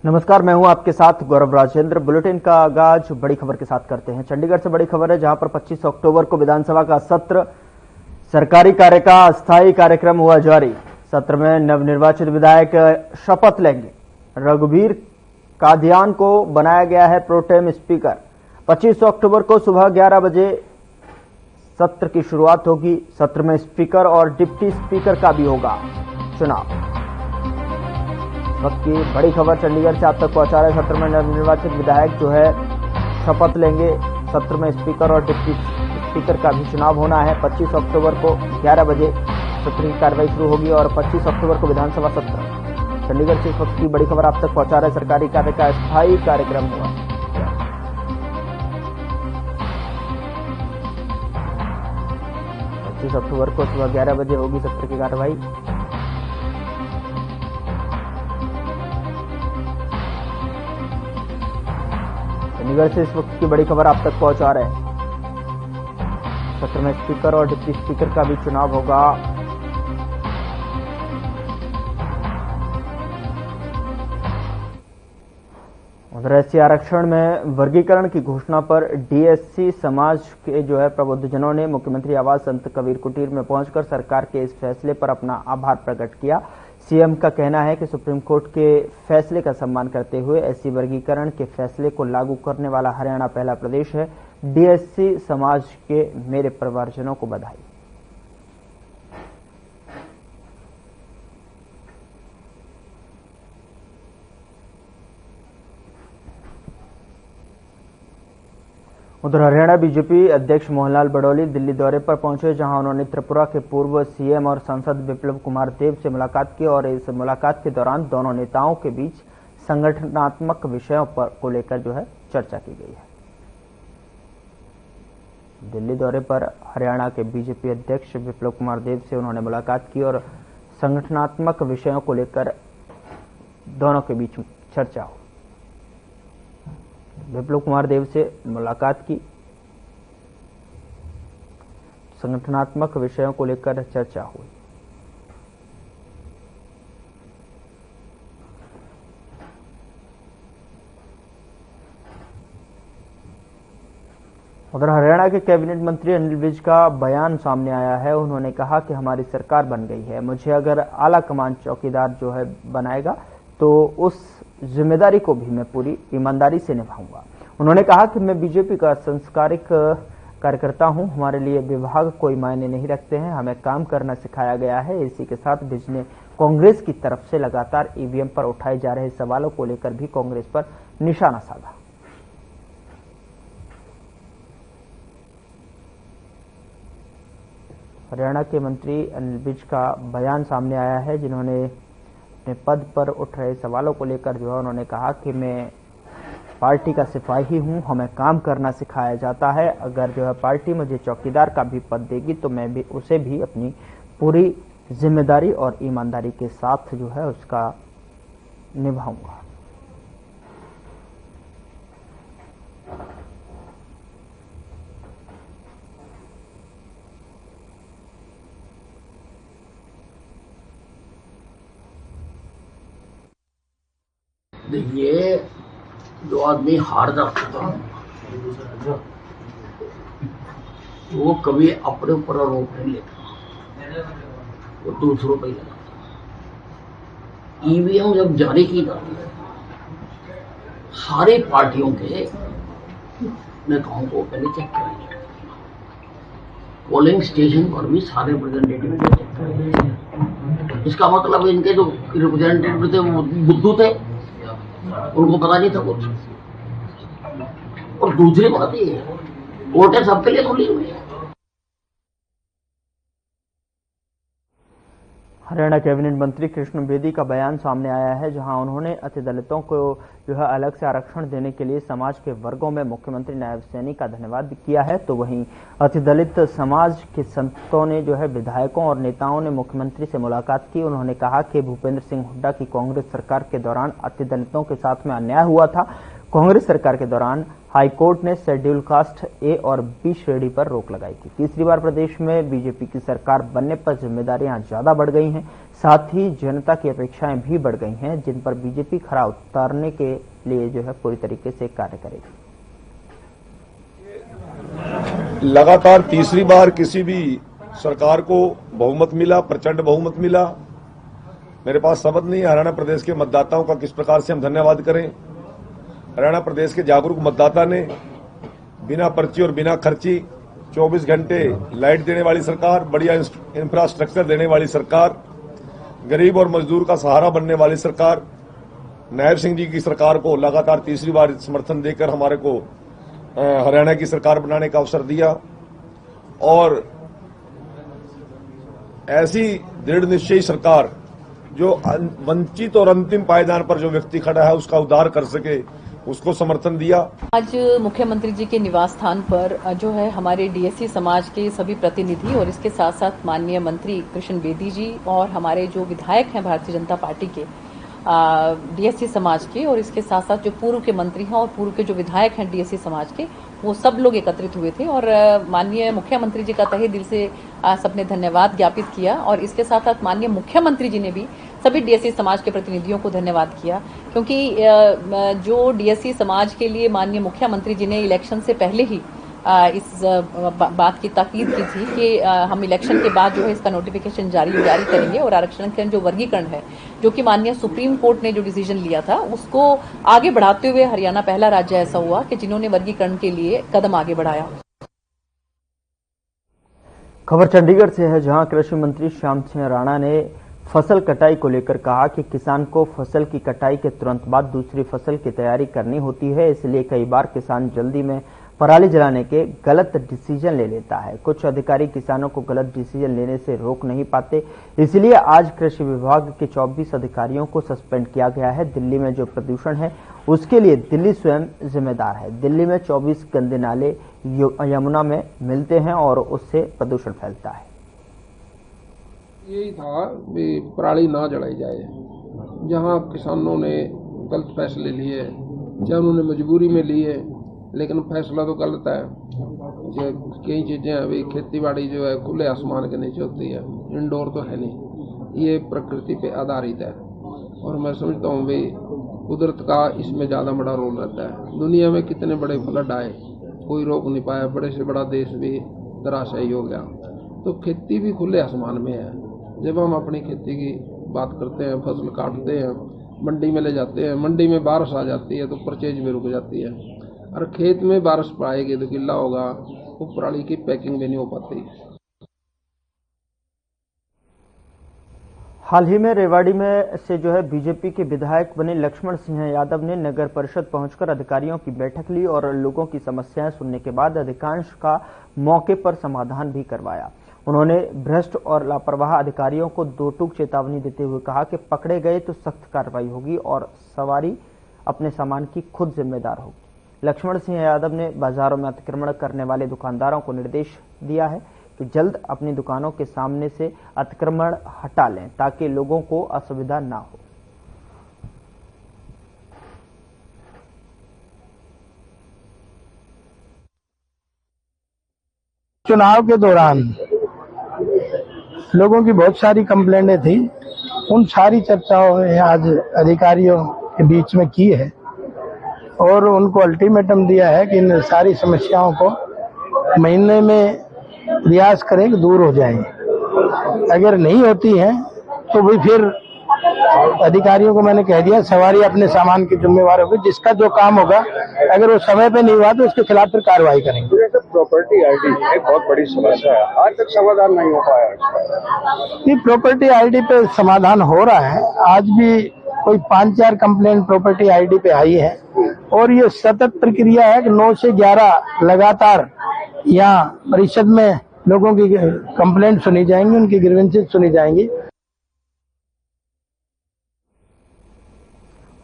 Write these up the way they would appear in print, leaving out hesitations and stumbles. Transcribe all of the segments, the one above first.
नमस्कार, मैं हूं आपके साथ गौरव राजेंद्र। बुलेटिन का आगाज बड़ी खबर के साथ करते हैं। चंडीगढ़ से बड़ी खबर है, जहां पर 25 अक्टूबर को विधानसभा का सत्र सरकारी कार्य का अस्थायी कार्यक्रम हुआ जारी। सत्र में नवनिर्वाचित विधायक शपथ लेंगे। रघुवीर कादियान को बनाया गया है प्रोटेम स्पीकर। 25 अक्टूबर को सुबह 11 बजे सत्र की शुरुआत होगी। सत्र में स्पीकर और डिप्टी स्पीकर का भी होगा चुनाव। वक्त की बड़ी खबर चंडीगढ़ से आप तक पहुंचा रहे। सत्र में नवनिर्वाचित विधायक जो है शपथ लेंगे। सत्र में स्पीकर और डिप्टी स्पीकर का भी चुनाव होना है। 25 अक्टूबर को 11 बजे सत्र की कार्रवाई शुरू होगी और 25 अक्टूबर को विधानसभा सत्र। चंडीगढ़ से इस वक्त की बड़ी खबर आप तक पहुंचा रहे। सरकारी कार्य का अस्थायी कार्यक्रम हुआ। 25 अक्टूबर को सुबह 11 बजे होगी सत्र की कार्रवाई। चंडीगढ़ से इस वक्त की बड़ी खबर आप तक पहुंचा रहे हैं। सत्र में स्पीकर और डिप्टी स्पीकर का भी चुनाव होगा। उधर एससी आरक्षण में वर्गीकरण की घोषणा पर डीएससी समाज के जो है प्रबुद्धजनों ने मुख्यमंत्री आवास संत कबीर कुटीर में पहुंचकर सरकार के इस फैसले पर अपना आभार प्रकट किया। सीएम का कहना है कि सुप्रीम कोर्ट के फैसले का सम्मान करते हुए एससी वर्गीकरण के फैसले को लागू करने वाला हरियाणा पहला प्रदेश है। डीएससी समाज के मेरे परिवारजनों को बधाई। उधर हरियाणा बीजेपी अध्यक्ष मोहनलाल बड़ौली दिल्ली दौरे पर पहुंचे, जहां उन्होंने त्रिपुरा के पूर्व सीएम और सांसद विप्लव कुमार देव से मुलाकात की और इस मुलाकात के दौरान दोनों नेताओं के बीच संगठनात्मक विषयों को लेकर जो है चर्चा की गई है। दिल्ली दौरे पर हरियाणा के बीजेपी अध्यक्ष विप्लव कुमार देव से उन्होंने मुलाकात की और संगठनात्मक विषयों को लेकर दोनों के बीच चर्चा हुई। विप्लव कुमार देव से मुलाकात की, संगठनात्मक विषयों को लेकर चर्चा हुई। उधर हरियाणा के कैबिनेट मंत्री अनिल विज का बयान सामने आया है। उन्होंने कहा कि हमारी सरकार बन गई है, मुझे अगर आला कमान चौकीदार जो है बनाएगा तो उस जिम्मेदारी को भी मैं पूरी ईमानदारी से निभाऊंगा। उन्होंने कहा कि मैं बीजेपी का संस्कारिक कार्यकर्ता हूं, हमारे लिए विभाग कोई मायने नहीं रखते हैं, हमें काम करना सिखाया गया है। इसी के साथ विज ने कांग्रेस की तरफ से लगातार ईवीएम पर उठाए जा रहे सवालों को लेकर भी कांग्रेस पर निशाना साधा। हरियाणा के मंत्री अनिल विज का बयान सामने आया है, जिन्होंने अपने पद पर उठ रहे सवालों को लेकर जो है उन्होंने कहा कि मैं पार्टी का सिपाही हूं, हमें काम करना सिखाया जाता है। अगर जो है पार्टी मुझे चौकीदार का भी पद देगी तो मैं भी उसे भी अपनी पूरी जिम्मेदारी और ईमानदारी के साथ जो है उसका निभाऊंगा। देखिए, जो आदमी हार जाता है वो कभी अपने ऊपर आरोप नहीं लेता, वो दूसरों पर ही लगाता। ईवीएम जब जारी की जाती है, सारी पार्टियों के नेताओं को पहले चेक कराई जाती है। पोलिंग स्टेशन पर भी सारे रिप्रेजेंटेटिव को चेक कराई जाती है। इसका मतलब इनके जो रिप्रेजेंटेटिव थे वो बुद्धू थे, उनको पता नहीं था कुछ। और दूसरी बात ये है, कोर्टें सबके लिए खुली हुई है। हरियाणा कैबिनेट मंत्री कृष्ण बेदी का बयान सामने आया है, जहां उन्होंने अतिदलितों को जो है अलग से आरक्षण देने के लिए समाज के वर्गों में मुख्यमंत्री नायब सैनी का धन्यवाद किया है। तो वहीं अतिदलित समाज के संतों ने जो है विधायकों और नेताओं ने मुख्यमंत्री से मुलाकात की। उन्होंने कहा कि भूपेंद्र सिंह हुड्डा की कांग्रेस सरकार के दौरान अतिदलितों के साथ में अन्याय हुआ था। कांग्रेस सरकार के दौरान हाईकोर्ट ने शेड्यूल कास्ट ए और बी श्रेणी पर रोक लगाई थी। तीसरी बार प्रदेश में बीजेपी की सरकार बनने पर जिम्मेदारियां ज्यादा बढ़ गई हैं, साथ ही जनता की अपेक्षाएं भी बढ़ गई हैं, जिन पर बीजेपी खरा उतारने के लिए पूरी तरीके से कार्य करेगी। लगातार तीसरी बार किसी भी सरकार को बहुमत मिला, प्रचंड बहुमत मिला। मेरे पास शब्द नहीं है हरियाणा प्रदेश के मतदाताओं का किस प्रकार से हम धन्यवाद करें। हरियाणा प्रदेश के जागरूक मतदाता ने बिना पर्ची और बिना खर्ची 24 घंटे लाइट देने वाली सरकार, बढ़िया इंफ्रास्ट्रक्चर देने वाली सरकार, गरीब और मजदूर का सहारा बनने वाली सरकार, नायब सिंह जी की सरकार को लगातार तीसरी बार समर्थन देकर हमारे को हरियाणा की सरकार बनाने का अवसर दिया। और ऐसी दृढ़ निश्चयी सरकार जो वंचित और अंतिम पायदान पर जो व्यक्ति खड़ा है उसका उद्धार कर सके, उसको समर्थन दिया। आज मुख्यमंत्री जी के निवास स्थान पर जो है हमारे डीएससी समाज के सभी प्रतिनिधि और इसके साथ साथ माननीय मंत्री कृष्ण बेदी जी और हमारे जो विधायक हैं भारतीय जनता पार्टी के डीएससी समाज के, और इसके साथ साथ जो पूर्व के मंत्री हैं और पूर्व के जो विधायक हैं डीएससी समाज के, वो सब लोग एकत्रित हुए थे। और माननीय मुख्यमंत्री जी का तहे दिल से सबने धन्यवाद ज्ञापित किया। और इसके साथ साथ माननीय मुख्यमंत्री जी ने भी सभी डीएससी समाज के प्रतिनिधियों को धन्यवाद किया, क्योंकि जो डीएससी समाज के लिए माननीय मुख्यमंत्री जी ने इलेक्शन से पहले ही इस बात की ताकीद की थी कि हम इलेक्शन के बाद जो है इसका नोटिफिकेशन जारी करेंगे और आरक्षण का जो वर्गीकरण है, जो कि माननीय सुप्रीम कोर्ट ने जो डिसीजन लिया था, उसको आगे बढ़ाते हुए हरियाणा पहला राज्य ऐसा हुआ कि जिन्होंने वर्गीकरण के लिए कदम आगे बढ़ाया। खबर चंडीगढ़ से है, जहां कृषि मंत्री श्याम सिंह राणा ने फसल कटाई को लेकर कहा कि किसान को फसल की कटाई के तुरंत बाद दूसरी फसल की तैयारी करनी होती है, इसलिए कई बार किसान जल्दी में पराली जलाने के गलत डिसीजन ले लेता है। कुछ अधिकारी किसानों को गलत डिसीजन लेने से रोक नहीं पाते, इसलिए आज कृषि विभाग के 24 अधिकारियों को सस्पेंड किया गया है। दिल्ली में जो प्रदूषण है उसके लिए दिल्ली स्वयं जिम्मेदार है। दिल्ली में 24 गंदे नाले यमुना में मिलते हैं और उससे प्रदूषण फैलता है। यही था कि पराली ना जलाई जाए। जहां किसानों ने गलत फैसले लिए, चाहे उन्होंने मजबूरी में लिए, लेकिन फैसला तो गलत है। कई चीजें अभी खेती बाड़ी जो है खुले आसमान के नीचे होती है, इंडोर तो है नहीं, ये प्रकृति पे आधारित है। और मैं समझता हूँ भाई कुदरत का इसमें ज्यादा बड़ा रोल रहता है। दुनिया में कितने बड़े फ्लड आए, कोई रोक नहीं पाया, बड़े से बड़ा देश भी धराशायी हो गया। तो खेती भी खुले आसमान में है। जब हम अपनी खेती की बात करते हैं, फसल काटते हैं, मंडी में ले जाते हैं, मंडी में बारिश आ जाती है तो परचेज में रुक जाती है, और खेत में बारिश पाएगी तो गिल्ला होगा, वो पराली की पैकिंग भी नहीं हो पाती। हाल ही में रेवाड़ी में से बीजेपी के विधायक बने लक्ष्मण सिंह यादव ने नगर परिषद पहुंचकर अधिकारियों की बैठक ली और लोगों की समस्याएं सुनने के बाद अधिकांश का मौके पर समाधान भी करवाया। उन्होंने भ्रष्ट और लापरवाह अधिकारियों को दो टूक चेतावनी देते हुए कहा कि पकड़े गए तो सख्त कार्रवाई होगी और सवारी अपने सामान की खुद जिम्मेदार होगी। लक्ष्मण सिंह यादव ने बाजारों में अतिक्रमण करने वाले दुकानदारों को निर्देश दिया है कि जल्द अपनी दुकानों के सामने से अतिक्रमण हटा लें ताकि लोगों को असुविधा ना हो। चुनाव के दौरान लोगों की बहुत सारी कंप्लेंटें थी, उन सारी चर्चाओं में आज अधिकारियों के बीच में की है और उनको अल्टीमेटम दिया है कि इन सारी समस्याओं को महीने में प्रयास करें कि दूर हो जाएंगे। अगर नहीं होती हैं तो भी फिर अधिकारियों को मैंने कह दिया सवारी अपने सामान की जिम्मेवार होगी, जिसका जो काम होगा अगर वो समय पे नहीं हुआ तो उसके खिलाफ फिर कार्रवाई करेंगे। प्रॉपर्टी आईडी एक बहुत बड़ी समस्या है, आज तक समाधान नहीं हो पाया। ये प्रॉपर्टी आईडी पे समाधान हो रहा है। आज भी कोई 5-4 कंप्लेंट प्रॉपर्टी आईडी पे आई है और ये सतत प्रक्रिया है कि 9 से 11 लगातार यहाँ परिषद में लोगों की कंप्लेंट सुनी जाएंगी, उनकी ग्रीवेंसेस सुनी जाएंगी।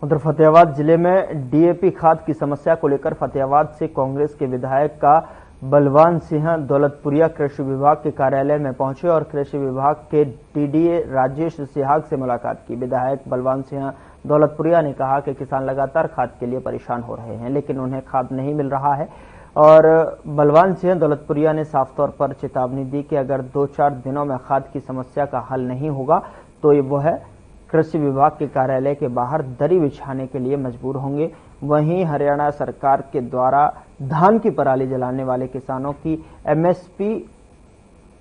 उधर फतेहाबाद जिले में डीएपी खाद की समस्या को लेकर फतेहाबाद से कांग्रेस के विधायक का बलवान सिंह दौलतपुरिया कृषि विभाग के कार्यालय में पहुंचे और कृषि विभाग के टीडीए राजेश सिहाग से मुलाकात की। विधायक बलवान सिंह दौलतपुरिया ने कहा कि किसान लगातार खाद के लिए परेशान हो रहे हैं, लेकिन उन्हें खाद नहीं मिल रहा है। और बलवान सिंह दौलतपुरिया ने साफ तौर पर चेतावनी दी कि अगर 2-4 दिनों में खाद की समस्या का हल नहीं होगा तो वह कृषि विभाग के कार्यालय के बाहर दरी बिछाने के लिए मजबूर होंगे। वहीं हरियाणा सरकार के द्वारा धान की पराली जलाने वाले किसानों की एमएसपी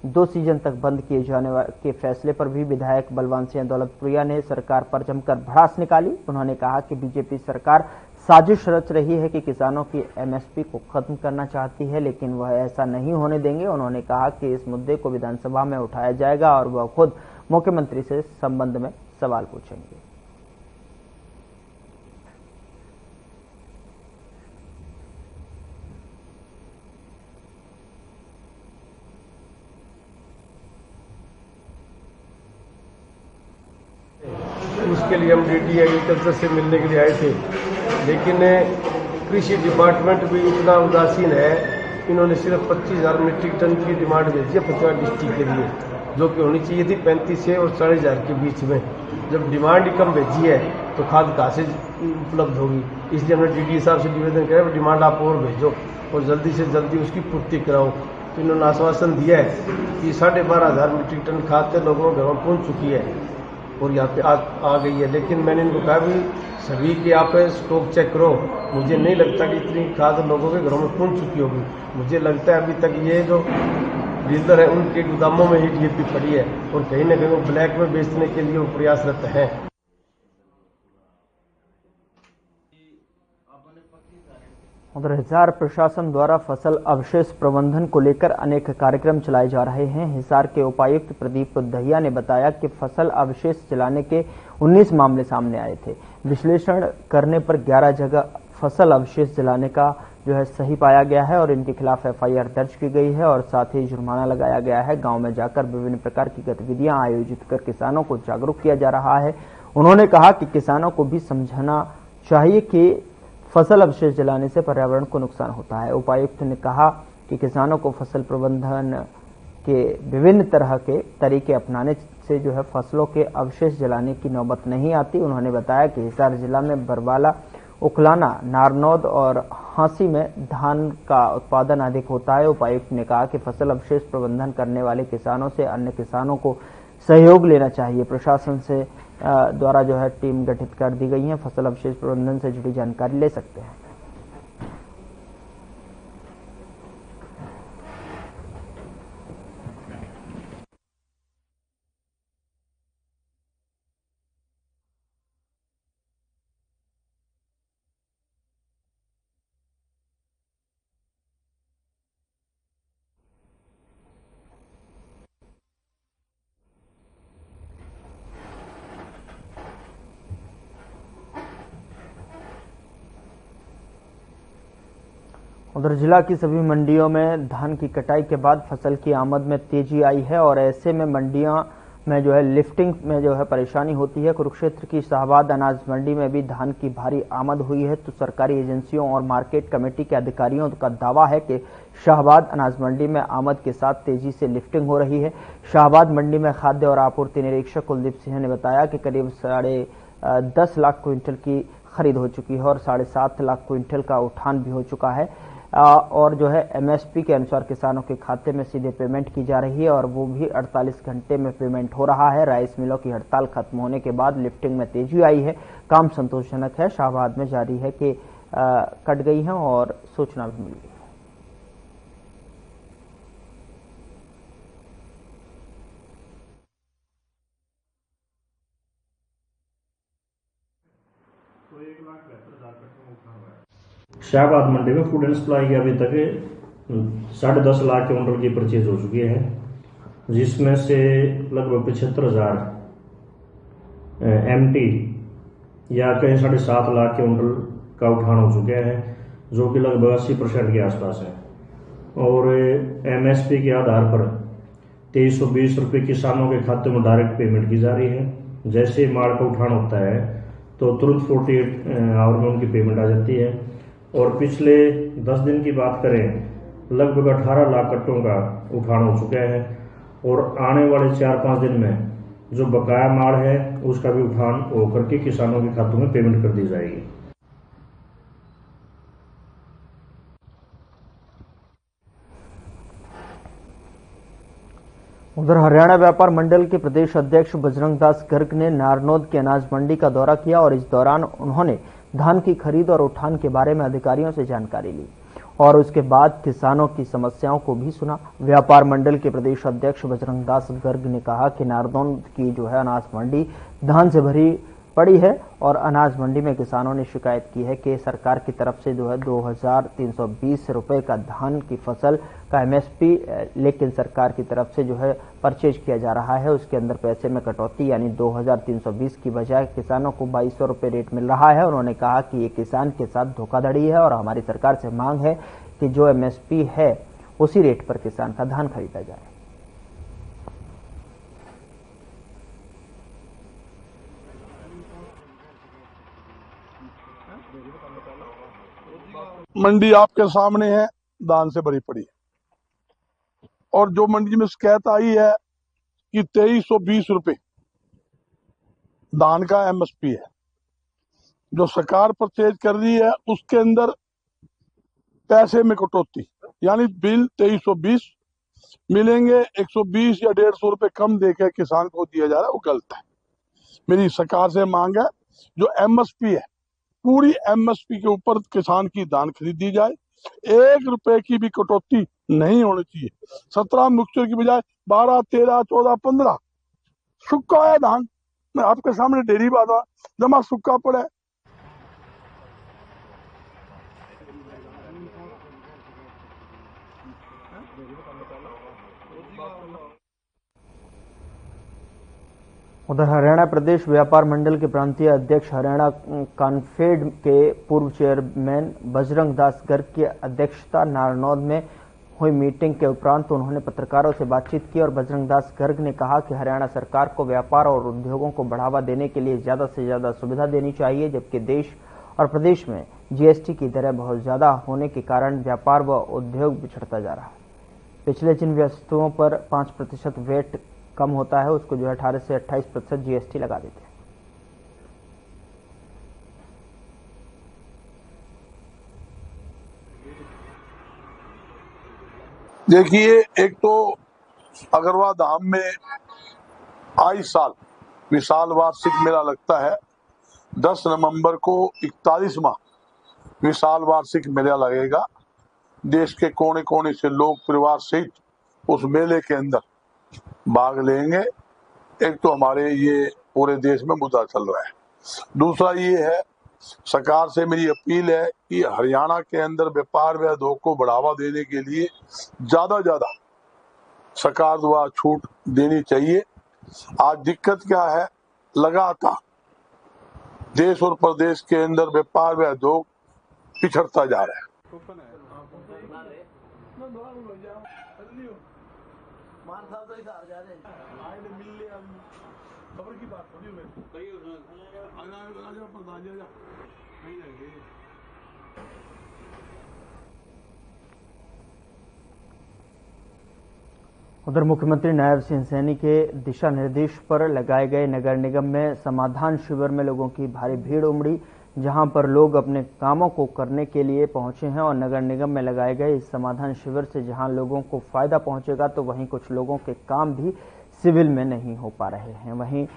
2 सीजन तक बंद किए जाने के फैसले पर भी विधायक बलवान सिंह दौलतपुरिया ने सरकार पर जमकर भड़ास निकाली। उन्होंने कहा कि बीजेपी सरकार साजिश रच रही है कि किसानों की एमएसपी को खत्म करना चाहती है, लेकिन वह ऐसा नहीं होने देंगे। उन्होंने कहा कि इस मुद्दे को विधानसभा में उठाया जाएगा और वह खुद मुख्यमंत्री से संबंध में सवाल पूछेंगे। उसके लिए हम डीडी एग्रीकल्चर से मिलने के लिए आए थे, लेकिन कृषि डिपार्टमेंट भी इतना उदासीन है। इन्होंने सिर्फ 25,000 मीट्रिक टन की डिमांड भेजी है फतेहाबाद डिस्ट्रिक्ट के लिए, जो कि होनी चाहिए थी 35 से और 40,000 के बीच में। जब डिमांड ही कम भेजी है तो खाद कहाँ से उपलब्ध होगी? इसलिए हमने डीडी साहब से निवेदन किया डिमांड आप और भेजो और जल्दी से जल्दी उसकी पूर्ति कराओ। तो इन्होंने आश्वासन दिया है कि 12,500 मीट्रिक टन खाद के लोगों के घर में पहुँच चुकी है और यहाँ पे आ गई है। लेकिन मैंने इनको कहा भी सभी के आप स्टॉक चेक करो। मुझे नहीं लगता कि इतनी खाद लोगों के घरों में पहुंच चुकी होगी। मुझे लगता है अभी तक ये जो डीलर है उनके गोदामों में ही डीएपी पड़ी है और कहीं ना कहीं वो ब्लैक में बेचने के लिए वो प्रयासरत हैं। उधर हिसार प्रशासन द्वारा फसल अवशेष प्रबंधन को लेकर अनेक कार्यक्रम चलाए जा रहे हैं। हिसार के उपायुक्त प्रदीप दहिया ने बताया कि फसल अवशेष जलाने के 19 मामले सामने आए थे। विश्लेषण करने पर 11 जगह फसल अवशेष जलाने का सही पाया गया है और इनके खिलाफ एफआईआर दर्ज की गई है और साथ ही जुर्माना लगाया गया है। गांव में जाकर विभिन्न प्रकार की गतिविधियां आयोजित कर किसानों को जागरूक किया जा रहा है। उन्होंने कहा कि किसानों को भी समझना चाहिए कि फसल अवशेष जलाने से पर्यावरण को नुकसान होता है। उपायुक्त ने कहा कि किसानों को फसल प्रबंधन के विभिन्न तरह के तरीके अपनाने से फसलों के अवशेष जलाने की नौबत नहीं आती। उन्होंने बताया कि हिसार जिला में बरवाला, उकलाना, नारनौद और हांसी में धान का उत्पादन अधिक होता है। उपायुक्त ने कहा कि फसल अवशेष प्रबंधन करने वाले किसानों से अन्य किसानों को सहयोग लेना चाहिए। प्रशासन से द्वारा टीम गठित कर दी गई है। फसल अवशेष प्रबंधन से जुड़ी जानकारी ले सकते हैं। उधर जिला की सभी मंडियों में धान की कटाई के बाद फसल की आमद में तेजी आई है और ऐसे में मंडियां में लिफ्टिंग में परेशानी होती है। कुरुक्षेत्र की शाहबाद अनाज मंडी में भी धान की भारी आमद हुई है। तो सरकारी एजेंसियों और मार्केट कमेटी के अधिकारियों का दावा है कि शाहबाद अनाज मंडी में आमद के साथ तेजी से लिफ्टिंग हो रही है। शाहबाद मंडी में खाद्य और आपूर्ति निरीक्षक कुलदीप सिंह ने बताया कि करीब 10.5 लाख क्विंटल की खरीद हो चुकी है और 7.5 लाख क्विंटल का उठान भी हो चुका है और एमएसपी के अनुसार किसानों के खाते में सीधे पेमेंट की जा रही है और वो भी 48 घंटे में पेमेंट हो रहा है। राइस मिलों की हड़ताल खत्म होने के बाद लिफ्टिंग में तेजी आई है। काम संतोषजनक है। शाहबाद में जारी है कि कट गई है और सूचना भी मिली है। शाहबाद मंडी में फूड एंड सप्लाई की अभी तक 10.5 लाख क्विंटल की परचेज हो चुकी है, जिसमें से लगभग 75,000 एमटी या कहीं 7.5 लाख क्विंटल का उठान हो चुका है, जो कि लगभग 80% के आसपास है। और एमएसपी के आधार पर 2320 रुपये किसानों के खाते में डायरेक्ट पेमेंट की जा रही है। जैसे माल का उठान होता है तो तुरंत 48 आवर में उनकी पेमेंट आ जाती है। और पिछले 10 दिन की बात करें, लगभग 18 लाख कट्टों का उठान हो चुका है और आने वाले 4-5 दिन में जो बकाया माल है उसका भी उठान होकर के किसानों के खातों में पेमेंट कर दी जाएगी। उधर हरियाणा व्यापार मंडल के प्रदेश अध्यक्ष बजरंग दास गर्ग ने नारनौद की अनाज मंडी का दौरा किया और इस दौरान उन्होंने धान की खरीद और उठान के बारे में अधिकारियों से जानकारी ली और उसके बाद किसानों की समस्याओं को भी सुना। व्यापार मंडल के प्रदेश अध्यक्ष बजरंग दास गर्ग ने कहा कि नारनौद की जो है अनाज मंडी धान से भरी पड़ी है और अनाज मंडी में किसानों ने शिकायत की है कि सरकार की तरफ से जो है 2320 रुपए का धान की फसल का एमएसपी लेकिन सरकार की तरफ से जो है परचेज किया जा रहा है उसके अंदर पैसे में कटौती यानी 2320 की बजाय किसानों को 2200 रुपए रेट मिल रहा है। उन्होंने कहा कि ये किसान के साथ धोखाधड़ी है और हमारी सरकार से मांग है कि जो एमएसपी है उसी रेट पर किसान का धान खरीदा जाए। मंडी आपके सामने है, धान से भरी पड़ी है और जो मंडी में शिकायत आई है कि 2320 रुपए धान का एमएसपी है, जो सरकार परचेज कर रही है उसके अंदर पैसे में कटौती यानी बिल 2320 मिलेंगे, 120 या 150 रुपए कम देकर किसान को दिया जा रहा है, वो गलत है। मेरी सरकार से मांग है जो एमएसपी है पूरी एमएसपी के ऊपर किसान की धान खरीदी जाए, 1 रुपए की भी कटौती नहीं होनी चाहिए। 17 मिक्सचर की बजाय 12, 13, 14, 15 सूखा है धान। मैं आपके सामने डेरी बात जमा सूखा पड़ा है। उधर हरियाणा प्रदेश व्यापार मंडल के प्रांतीय अध्यक्ष हरियाणा कॉन्फेड के पूर्व चेयरमैन बजरंग दास गर्ग की अध्यक्षता नारनौद में हुई मीटिंग के उपरांत उन्होंने पत्रकारों से बातचीत की और बजरंग दास गर्ग ने कहा कि हरियाणा सरकार को व्यापार और उद्योगों को बढ़ावा देने के लिए ज्यादा से ज्यादा सुविधा देनी चाहिए, जबकि देश और प्रदेश में जीएसटी की दरें बहुत ज्यादा होने के कारण व्यापार व उद्योग पिछड़ता जा रहा है। पिछले जिन वस्तुओं पर 5% वेट कम होता है उसको जो है 18 से 28% जीएसटी लगा देते हैं। देखिए, एक तो अगरवा धाम में आई साल विशाल वार्षिक मेला लगता है। 10 नवंबर को 41वां विशाल वार्षिक मेला लगेगा। देश के कोने कोने से लोग परिवार सहित उस मेले के अंदर भाग लेंगे। एक तो हमारे ये पूरे देश में मुद्दा चल रहा है। दूसरा ये है, सरकार से मेरी अपील है कि हरियाणा के अंदर व्यापार व उद्योग को बढ़ावा देने के लिए ज्यादा सरकार द्वारा छूट देनी चाहिए। आज दिक्कत क्या है, लगातार देश और प्रदेश के अंदर व्यापार व उद्योग पिछड़ता जा रहा है। उधर मुख्यमंत्री नायब सिंह सैनी के दिशा निर्देश पर लगाए गए नगर निगम में समाधान शिविर में लोगों की भारी भीड़ उमड़ी, जहां पर लोग अपने कामों को करने के लिए पहुंचे हैं और नगर निगम में लगाए गए इस समाधान शिविर से जहां लोगों को फायदा पहुंचेगा तो वहीं कुछ लोगों के काम भी सिविल में नहीं हो पा रहे हैं। वहीं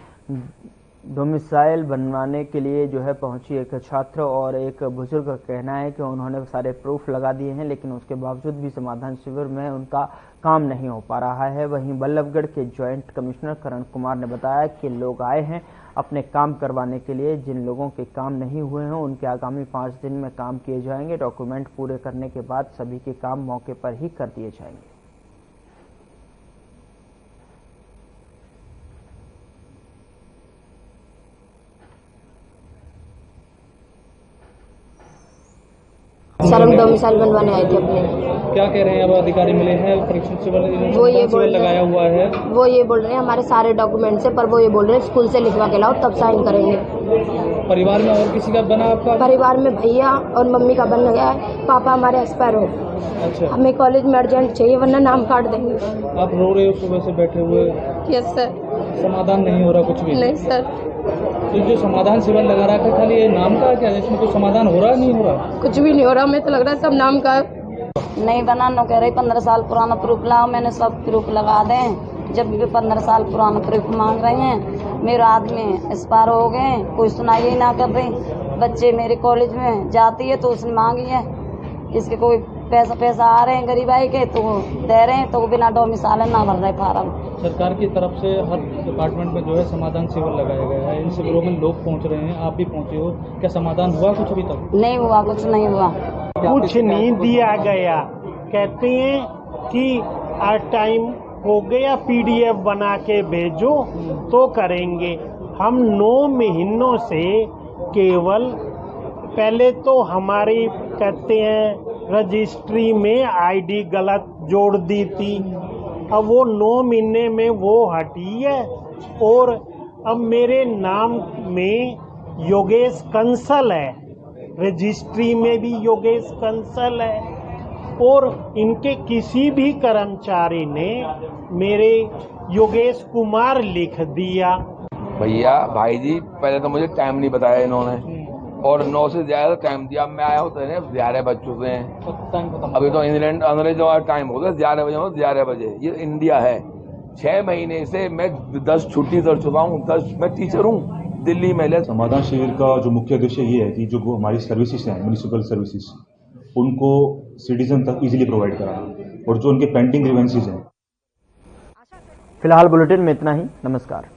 डोमिसाइल बनवाने के लिए जो है पहुंची एक छात्र और एक बुजुर्ग का कहना है कि उन्होंने सारे प्रूफ लगा दिए हैं लेकिन उसके बावजूद भी समाधान शिविर में उनका काम नहीं हो पा रहा है। वहीं बल्लभगढ़ के ज्वाइंट कमिश्नर करण कुमार ने बताया कि लोग आए हैं अपने काम करवाने के लिए। जिन लोगों के काम नहीं हुए हैं उनके आगामी 5 दिन में काम किए जाएंगे। डॉक्यूमेंट पूरे करने के बाद सभी के काम मौके पर ही कर दिए जाएंगे। सर हम डोमिसाइल बनवाने आए थे अपने। क्या कह रहे हैं अब अधिकारी मिले हैं परीक्षण शिविर लगाया हुआ है? वो ये बोल रहे हैं हमारे सारे डॉक्यूमेंट्स है, पर वो ये बोल रहे हैं स्कूल से लिखवा के लाओ तब साइन करेंगे। परिवार में और किसी का बना आपका? परिवार में भैया और मम्मी का बन गया है, पापा हमारे एक्सपायर हो। अच्छा, हमें कॉलेज में अर्जेंट चाहिए वरना नाम काट देंगे। आप रो रहे हो सुबह से बैठे हुए? Yes sir. समाधान नहीं हो रहा कुछ भी? नहीं सर। तो जो समाधान शिविर लगा रखा है खाली ये नाम का क्या, इसमें कोई समाधान हो रहा है? नहीं हो रहा, कुछ भी नहीं हो रहा, हमें तो लग रहा है सब नाम का नहीं बना। नो कह रही 15 साल पुराना प्रूफ लाओ, मैंने सब प्रूफ लगा दें। जब भी 15 साल पुराना प्रूफ मांग रहे हैं, मेरे आदमी एक्सपायर हो गए, कोई सुनाई ही ना कर रही। बच्चे मेरे कॉलेज में जाती है तो उसने मांगी है, इसके कोई पैसा आ रहे हैं गरीबाई के तो दे रहे हैं, तो बिना डोमिसाइल ना भर रहे फार्म। सरकार की तरफ से हर डिपार्टमेंट में जो है समाधान शिविर लगाया गया है, इन शिविरों में लोग पहुंच रहे हैं, आप भी पहुंचे हो, क्या समाधान हुआ कुछ अभी तक? नहीं हुआ, कुछ नहीं हुआ, कुछ नहीं दिया गया। कहते हैं कि टाइम हो गया, पीडीएफ बना के भेजो तो करेंगे। हम 9 महीनों से केवल पहले तो हमारी कहते हैं रजिस्ट्री में आईडी गलत जोड़ दी थी, अब वो 9 महीने में वो हटी है और अब मेरे नाम में योगेश कंसल है, रजिस्ट्री में भी योगेश कंसल है और इनके किसी भी कर्मचारी ने मेरे योगेश कुमार लिख दिया। भैया भाई जी पहले तो मुझे टाइम नहीं बताया इन्होंने और 9 से ज्यादा टाइम दिया। मैं आया होता है 11 बज चुके हैं, अभी तो इंग्लैंड अंग्रेजों का टाइम होता है 11 बजे, 11 बजे ये इंडिया है। 6 महीने से मैं 10 छुट्टी कर चुका हूँ, 10 मैं टीचर हूँ दिल्ली में। समाधान शिविर का जो मुख्य उद्देश्य ये है कि जो हमारी सर्विसेज हैं म्युनिसिपल सर्विसेज उनको सिटीजन तक इजीली प्रोवाइड कराना और जो उनके पेंडिंग ग्रीवेंसेस हैं। फिलहाल बुलेटिन में इतना ही। नमस्कार।